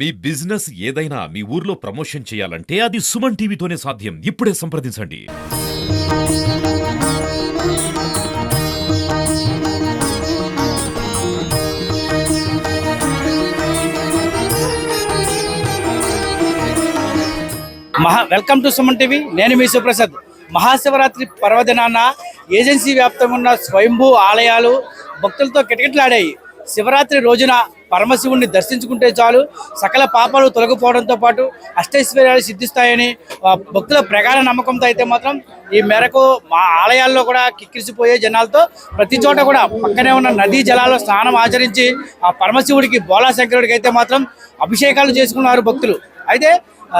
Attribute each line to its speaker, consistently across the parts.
Speaker 1: మీ business ఏదైనా మీ ఊర్లో promotion చేయాలంటే అది సుమన్ టీవీతోనే సాధ్యం. ఇప్పుడే సంప్రదించండి.
Speaker 2: Welcome to Suman TV. నేను మీ సుప్రసాద్. మహాశివరాత్రి పర్వదినాన ఏజెన్సీ వ్యాప్తంగా ఉన్న స్వయంభూ ఆలయాలు భక్తులతో కిటకిటలాడాయి. శివరాత్రి రోజున పరమశివుణ్ణి దర్శించుకుంటే చాలు సకల పాపాలు తొలగిపోవడంతో పాటు అష్టైశ్వర్యాలు సిద్ధిస్తాయని భక్తుల ప్రగాఢ నమ్మకంతో అయితే మాత్రం ఈ మేరకు మా ఆలయాల్లో కూడా కిక్కిరిసిపోయే జనాలతో ప్రతి చోట కూడా పక్కనే ఉన్న నదీ జలాల్లో స్నానం ఆచరించి ఆ పరమశివుడికి బోలాశంకరుడికి అయితే మాత్రం అభిషేకాలు చేసుకున్నారు భక్తులు. అయితే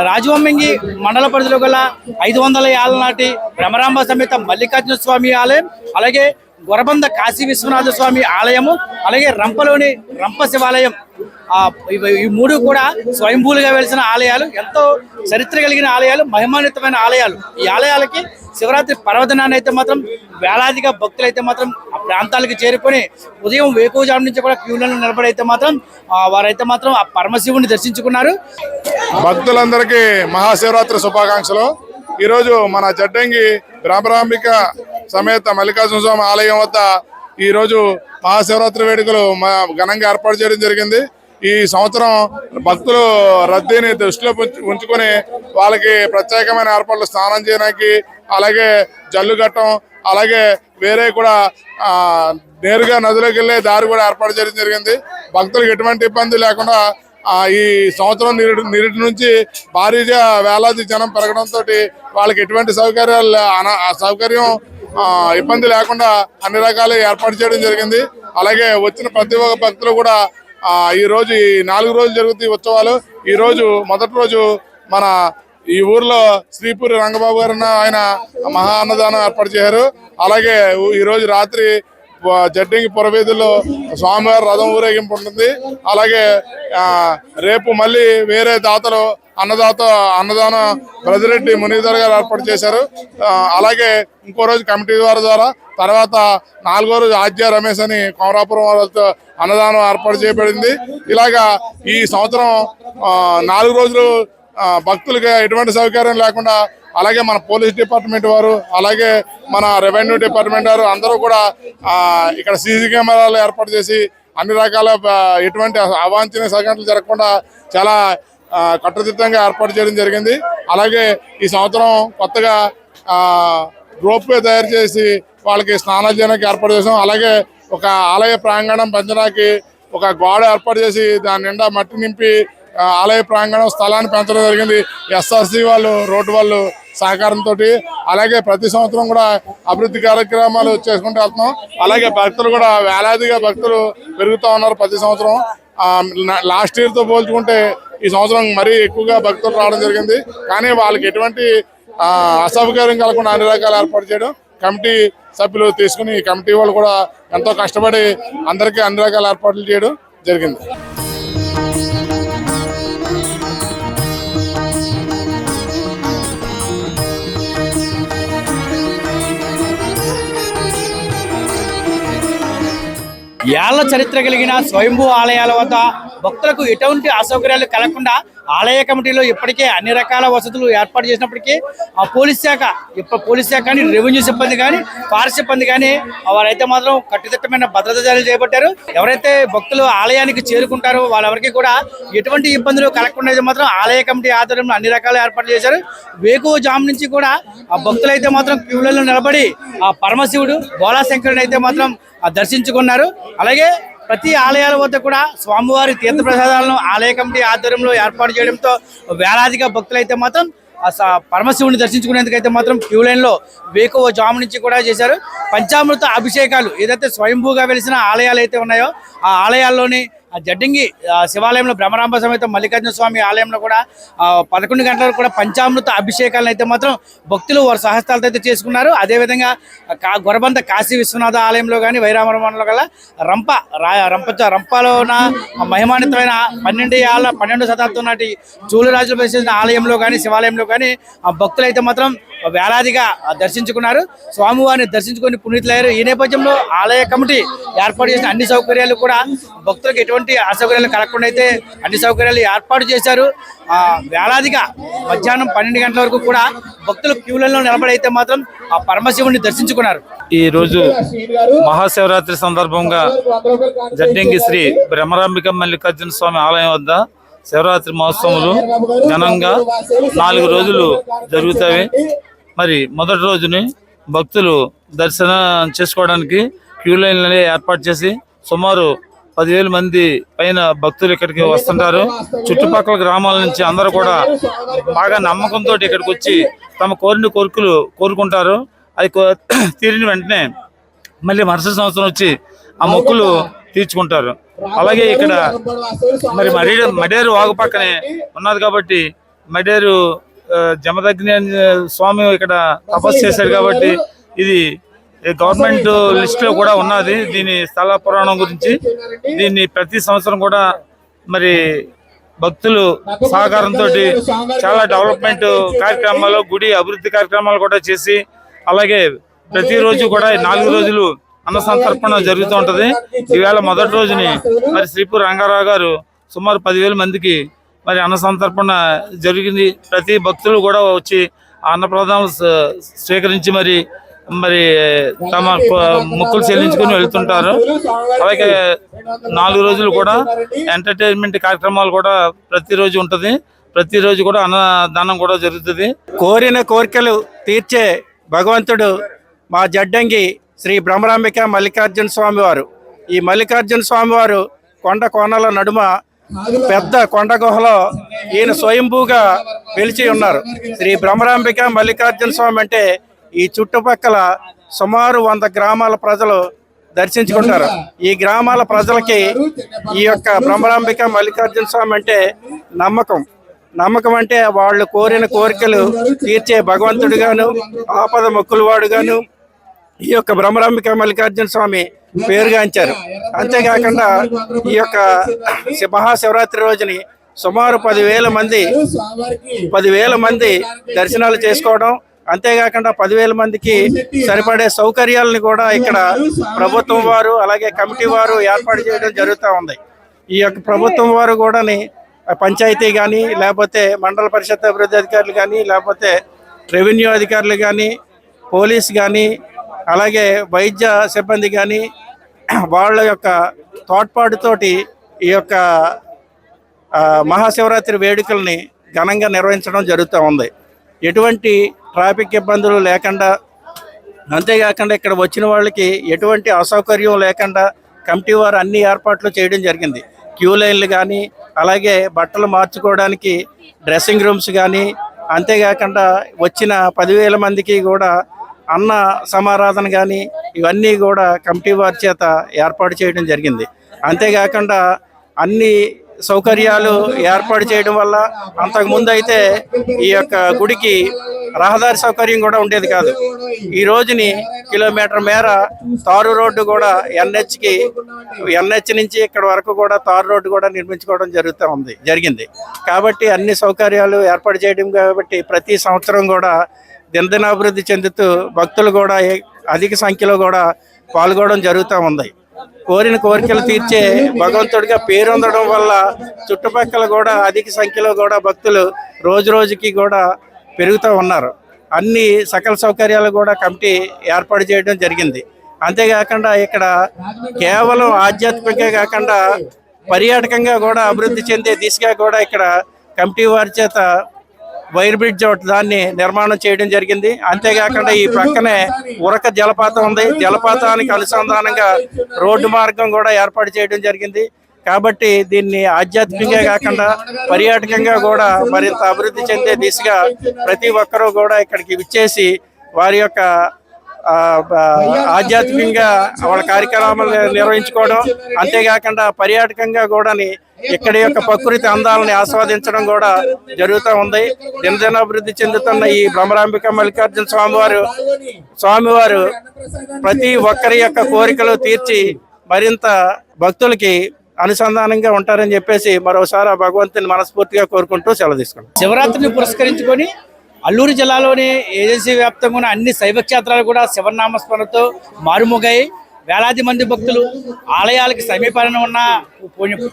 Speaker 2: రాజవొమ్మంగి మండల పరిధిలో గల 500 ఏళ్ల నాటి భ్రమరాంబ సమేత మల్లికార్జున స్వామి ఆలయం, అలాగే గొరబంద కాశీ విశ్వనాథ స్వామి ఆలయము, అలాగే రంపలోని రంప శివాలయం, ఈ మూడు కూడా స్వయంభూలుగా వెలిసిన ఆలయాలు, ఎంతో చరిత్ర కలిగిన ఆలయాలు, మహిమాన్వితమైన ఆలయాలు. ఈ ఆలయాలకి శివరాత్రి పర్వదినాన్ని అయితే మాత్రం వేలాదిగా భక్తులు అయితే మాత్రం ఆ ప్రాంతాలకు చేరుకొని ఉదయం వేకువజాము నుంచి కూడా క్యూలలో నిలబడైతే మాత్రం వారైతే మాత్రం ఆ పరమశివుని దర్శించుకున్నారు.
Speaker 3: భక్తులందరికీ మహాశివరాత్రి శుభాకాంక్షలు. ఈరోజు మన జడ్డంగి భ్రమరాంబిక సమేత మల్లికార్జున స్వామి ఆలయం వద్ద ఈరోజు మహాశివరాత్రి వేడుకలు ఘనంగా ఏర్పాటు చేయడం జరిగింది. ఈ సంవత్సరం భక్తులు రద్దీని దృష్టిలో ఉంచుకొని వాళ్ళకి ప్రత్యేకమైన ఏర్పాట్లు, స్నానం చేయడానికి, అలాగే జల్లు కట్టడం, అలాగే వేరే కూడా నేరుగా నదిలోకి వెళ్ళే దారి కూడా ఏర్పాటు చేయడం జరిగింది. భక్తులకు ఎటువంటి ఇబ్బంది లేకుండా ఈ సంవత్సరం నిరుటి నుంచి భారీగా వేలాది జనం పెరగడంతో వాళ్ళకి ఎటువంటి సౌకర్యం ఇబ్బంది లేకుండా అన్ని రకాలు ఏర్పాటు చేయడం జరిగింది. అలాగే వచ్చిన ప్రతి ఒక్క భక్తులు కూడా ఈ రోజు ఈ 4 రోజులు జరుగుతాయి ఉత్సవాలు. ఈ రోజు మొదటి రోజు మన ఈ ఊర్లో శ్రీపూరి రంగబాబు గారు ఆయన మహా అన్నదానం ఏర్పాటు చేశారు. అలాగే ఈ రోజు రాత్రి జడ్డంగి పురవీధుల్లో స్వామివారి రథం ఊరేగింపు ఉంటుంది. అలాగే రేపు మళ్ళీ వేరే దాతలు అన్నదానం బ్రదిరెడ్డి మునీధర్ గారు ఏర్పాటు చేశారు. అలాగే ఇంకో రోజు కమిటీ వారి ద్వారా తర్వాత 4వ రోజు ఆద్య రమేష్ అని కొమరాపురం వాళ్ళతో అన్నదానం ఏర్పాటు చేయబడింది. ఇలాగా ఈ సంవత్సరం 4 రోజులు భక్తులకి ఎటువంటి సౌకర్యం లేకుండా, అలాగే మన పోలీస్ డిపార్ట్మెంట్ వారు, అలాగే మన రెవెన్యూ డిపార్ట్మెంట్ వారు అందరూ కూడా ఇక్కడ సీసీ కెమెరాలు ఏర్పాటు చేసి అన్ని రకాల ఎటువంటి అవాంఛనీయ సంఘటనలు జరగకుండా చాలా కట్టుదిట్టంగా ఏర్పాటు చేయడం జరిగింది. అలాగే ఈ సంవత్సరం కొత్తగా రోప్వే తయారు చేసి వాళ్ళకి స్నానాలు చేయడానికి ఏర్పాటు చేసాం. అలాగే ఒక ఆలయ ప్రాంగణం పెంచడానికి ఒక గోడ ఏర్పాటు చేసి దాని నిండా మట్టి నింపి ఆలయ ప్రాంగణం స్థలాన్ని పెంచడం జరిగింది. ఎస్ఆర్సి వాళ్ళు, రోడ్డు వాళ్ళు సహకారంతో. అలాగే ప్రతి సంవత్సరం కూడా అభివృద్ధి కార్యక్రమాలు చేసుకుంటూ వెళ్తున్నాం. అలాగే భక్తులు కూడా వేలాదిగా భక్తులు పెరుగుతూ ఉన్నారు ప్రతి సంవత్సరం. లాస్ట్ ఇయర్తో పోల్చుకుంటే ఈ సంవత్సరం మరీ ఎక్కువగా భక్తులు రావడం జరిగింది. కానీ వాళ్ళకి ఎటువంటి అసౌకర్యం కలగకుండా అన్ని రకాలు ఏర్పాటు చేయడం కమిటీ సభ్యులు తీసుకుని, కమిటీ వాళ్ళు కూడా ఎంతో కష్టపడి అందరికీ అన్ని రకాల ఏర్పాట్లు చేయడం జరిగింది.
Speaker 2: ఏళ్ల చరిత్ర కలిగిన స్వయంభూ ఆలయాల వద్ద భక్తులకు ఎటువంటి అసౌకర్యాలు కలగకుండా ఆలయ కమిటీలో ఇప్పటికే అన్ని రకాల వసతులు ఏర్పాటు చేసినప్పటికీ ఆ పోలీస్ శాఖ కానీ, రెవెన్యూ సిబ్బంది కానీ, ఫారెస్ట్ సిబ్బంది కానీ వారైతే మాత్రం కట్టుదిట్టమైన భద్రతా చర్యలు చేపట్టారు. ఎవరైతే భక్తులు ఆలయానికి చేరుకుంటారో వాళ్ళెవరికి కూడా ఎటువంటి ఇబ్బందులు కలగకుండా అయితే మాత్రం ఆలయ కమిటీ ఆధ్వర్యంలో అన్ని రకాల ఏర్పాటు చేశారు. వేకువజాము నుంచి కూడా ఆ భక్తులు అయితే మాత్రం క్యూలలో నిలబడి ఆ పరమశివుడు బోలాశంకరుని అయితే మాత్రం దర్శించుకున్నారు. అలాగే ప్రతి ఆలయాల వద్ద కూడా స్వామివారి తీర్థ ప్రసాదాలను ఆలయ కమిటీ ఆధ్వర్యంలో ఏర్పాటు చేయడంతో వేలాదిగా భక్తులు అయితే మాత్రం పరమశివుని దర్శించుకునేందుకైతే మాత్రం క్యూ లైన్లో వేకువజాము నుంచి కూడా చేశారు. పంచామృత అభిషేకాలు ఏదైతే స్వయంభూగా వెలిసిన ఆలయాలు అయితే ఉన్నాయో ఆ ఆలయాల్లోని జడ్డంగి శివాలయంలో భ్రమరాంబ సమేత మల్లికార్జున స్వామి ఆలయంలో కూడా 11 గంటలకు కూడా పంచామృత అభిషేకాలను అయితే మాత్రం భక్తులు వారి సహస్తాలతో అయితే చేసుకున్నారు. అదేవిధంగా గొరబంద కాశీ విశ్వనాథ ఆలయంలో కానీ, వైరామరంలో గల రంపలో ఉన్న మహిమాన్వితమైన 12వ శతాబ్దం నాటి చూలురాజులు చేసిన ఆలయంలో కానీ, శివాలయంలో కానీ భక్తులు అయితే మాత్రం వేలాదిగా దర్శించుకున్నారు. స్వామివారిని దర్శించుకొని పునీతులయ్యారు. ఈ నేపథ్యంలో ఆలయ కమిటీ ఏర్పాటు చేసిన అన్ని సౌకర్యాలు కూడా భక్తులకు ఎటువంటి అసౌకర్యాలు కలగకుండా అయితే అన్ని సౌకర్యాలు ఏర్పాటు చేశారు. వేలాదిగా మధ్యాహ్నం 12 గంటల వరకు కూడా భక్తులు క్యూలలో నిలబడైతే మాత్రం ఆ పరమశివుని దర్శించుకున్నారు.
Speaker 4: ఈ రోజు మహాశివరాత్రి సందర్భంగా జడ్డంగి శ్రీ బ్రహ్మరాంబిక మల్లికార్జున స్వామి ఆలయం వద్ద శివరాత్రి మహోత్సవాలు ఘనంగా 4 రోజులు జరుగుతాయి. మరి మొదటి రోజుని భక్తులు దర్శనం చేసుకోవడానికి క్యూ లైన్లని ఏర్పాటు చేసి సుమారు 10,000 మంది పైన భక్తులు ఇక్కడికి వస్తుంటారు. చుట్టుపక్కల గ్రామాల నుంచి అందరూ కూడా బాగా నమ్మకంతో ఇక్కడికి వచ్చి తమ కోరికలు కోరుకుంటారు. అది తీరిన వెంటనే మళ్ళీ మరుసటి సంవత్సరం వచ్చి ఆ మొక్కులు తీర్చుకుంటారు. అలాగే ఇక్కడ మరి మడేరు వాగు పక్కనే ఉన్నది కాబట్టి మడేరు జమదగ్ని స్వామి ఇక్కడ తపస్సు చేశారు కాబట్టి ఇది గవర్నమెంట్ లిస్ట్ లో కూడా ఉన్నది. దీని స్థల పురాణం గురించి దీన్ని ప్రతి సంవత్సరం కూడా మరి భక్తులు సహకారంతో చాలా డెవలప్మెంట్ కార్యక్రమాలు, గుడి అభివృద్ధి కార్యక్రమాలు కూడా చేసి అలాగే ప్రతిరోజు కూడా 4 రోజులు అన్న సంతర్పణ జరుగుతూ ఉంటది. ఈవేళ మొదటి రోజుని మరి శ్రీపూర్ రంగారావు గారు సుమారు 10,000 మందికి మరి అన్న సంతర్పణ జరిగింది. ప్రతి భక్తులు కూడా వచ్చి అన్నప్రదానం స్వీకరించి మరి తమ మొక్కులు చెల్లించుకుని వెళ్తుంటారు. అలాగే 4 రోజులు కూడా ఎంటర్టైన్మెంట్ కార్యక్రమాలు కూడా ప్రతిరోజు ఉంటది. ప్రతిరోజు కూడా అన్నదానం కూడా జరుగుతుంది.
Speaker 5: కోరిన కోరికలు తీర్చే భగవంతుడు మా జడ్డంగి శ్రీ బ్రహ్మరాంబిక మల్లికార్జున స్వామి వారు. ఈ మల్లికార్జున స్వామి వారు కొండ కోనల నడుమ పెద్ద కొండ గుహలో ఈయన స్వయంభూగా వెలిచి ఉన్నారు. శ్రీ బ్రహ్మరాంబిక మల్లికార్జున స్వామి అంటే ఈ చుట్టుపక్కల సుమారు 100 గ్రామాల ప్రజలు దర్శించుకుంటారు. ఈ గ్రామాల ప్రజలకి ఈ యొక్క బ్రహ్మరాంబిక మల్లికార్జున స్వామి అంటే నమ్మకం అంటే వాళ్ళు కోరిన కోరికలు తీర్చే భగవంతుడుగాను, ఆపద మొక్కులవాడుగాను ఈ యొక్క బ్రహ్మరాంబిక మల్లికార్జున స్వామి పేరుగాంచారు. అంతేకాకుండా ఈ యొక్క మహాశివరాత్రి రోజుని సుమారు 10,000 మంది దర్శనాలు చేసుకోవడం, అంతేకాకుండా 10,000 మందికి సరిపడే సౌకర్యాలను కూడా ఇక్కడ ప్రభుత్వం వారు అలాగే కమిటీ వారు ఏర్పాటు చేయడం జరుగుతూ ఉంది. ఈ యొక్క ప్రభుత్వం వారు కూడా పంచాయతీ కానీ లేకపోతే మండల పరిషత్ అభివృద్ధి అధికారులు కానీ లేకపోతే రెవెన్యూ అధికారులు కానీ పోలీస్ కానీ అలాగే వైద్య సిబ్బంది కానీ వాళ్ళ యొక్క తోడ్పాటుతోటి ఈ యొక్క మహాశివరాత్రి వేడుకల్ని ఘనంగా నిర్వహించడం జరుగుతూ ఉంది. ఎటువంటి ట్రాఫిక్ ఇబ్బందులు లేకుండా, అంతేకాకుండా ఇక్కడ వచ్చిన వాళ్ళకి ఎటువంటి అసౌకర్యం లేకుండా కమిటీ వారు అన్ని ఏర్పాట్లు చేయడం జరిగింది. క్యూ లైన్లు కానీ అలాగే బట్టలు మార్చుకోవడానికి డ్రెస్సింగ్ రూమ్స్ కానీ, అంతేకాకుండా వచ్చిన 10,000 మందికి కూడా అన్న సమారాధన కానీ ఇవన్నీ కూడా కమిటీ వారి చేత ఏర్పాటు చేయడం జరిగింది. అంతేకాకుండా అన్ని సౌకర్యాలు ఏర్పాటు చేయడం వల్ల అంతకుముందు అయితే ఈ యొక్క గుడికి రహదారి సౌకర్యం కూడా ఉండేది కాదు. ఈ రోజుని కిలోమీటర్ మేర తారు రోడ్డు కూడా ఎన్హెచ్ నుంచి ఇక్కడ వరకు కూడా తారు రోడ్డు కూడా నిర్మించుకోవడం జరిగింది. కాబట్టి అన్ని సౌకర్యాలు ఏర్పాటు చేయడం కాబట్టి ప్రతి సంవత్సరం కూడా దినదినాభివృద్ధి చెందుతూ భక్తులు కూడా అధిక సంఖ్యలో కూడా పాల్గొనడం జరుగుతూ ఉంది. కోరిన కోరికలు తీర్చే భగవంతుడిగా పేరొందడం వల్ల చుట్టుపక్కల కూడా అధిక సంఖ్యలో కూడా భక్తులు రోజుకి కూడా పెరుగుతూ ఉన్నారు. అన్ని సకల సౌకర్యాలు కూడా కమిటీ ఏర్పాటు చేయడం జరిగింది. అంతేకాకుండా ఇక్కడ కేవలం ఆధ్యాత్మికంగా కాకుండా పర్యాటకంగా కూడా అభివృద్ధి చెందే దిశగా కూడా ఇక్కడ కమిటీ వారి చేత వైర్ బ్రిడ్జ్ దాన్ని నిర్మాణం చేయడం జరిగింది. అంతేకాకుండా ఈ ప్రక్కనే ఉరక జలపాతం ఉంది. జలపాతానికి అనుసంధానంగా రోడ్డు మార్గం కూడా ఏర్పాటు చేయడం జరిగింది. కాబట్టి దీన్ని ఆధ్యాత్మికంగా కాకుండా పర్యాటకంగా కూడా మరింత అభివృద్ధి చెందే దిశగా ప్రతి ఒక్కరూ కూడా ఇక్కడికి విచ్చేసి వారి యొక్క ఆధ్యాత్మికంగా వాళ్ళ కార్యక్రమాలు నిర్వహించుకోవడం, అంతేకాకుండా పర్యాటకంగా కూడా ఇక్కడి యొక్క ప్రకృతి అందాలని ఆస్వాదించడం కూడా జరుగుతూ ఉంది. దినదినాభివృద్ధి చెందుతున్న ఈ బ్రహ్మరాంబిక మల్లికార్జున స్వామివారు ప్రతి ఒక్కరి యొక్క కోరికలు తీర్చి మరింత భక్తులకి అనుసంధానంగా ఉంటారని చెప్పేసి మరోసారి భగవంతుని మనస్ఫూర్తిగా కోరుకుంటూ సెలవు తీసుకుంటాం.
Speaker 2: శివరాత్రిని పురస్కరించుకొని అల్లూరు జిల్లాలోని ఏజెన్సీ వ్యాప్తంగా ఉన్న అన్ని శైవ క్షేత్రాలు కూడా శివనామస్మరణతో మారుమోగాయి. వేలాది మంది భక్తులు ఆలయాలకి సమీపాన ఉన్న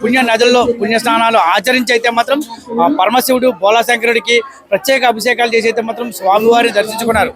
Speaker 2: పుణ్య నదుల్లో పుణ్యస్నానాలు ఆచరించి అయితే మాత్రం పరమశివుడు బోలాశంకరుడికి ప్రత్యేక అభిషేకాలు చేసి అయితే మాత్రం స్వామివారిని దర్శించుకున్నారు.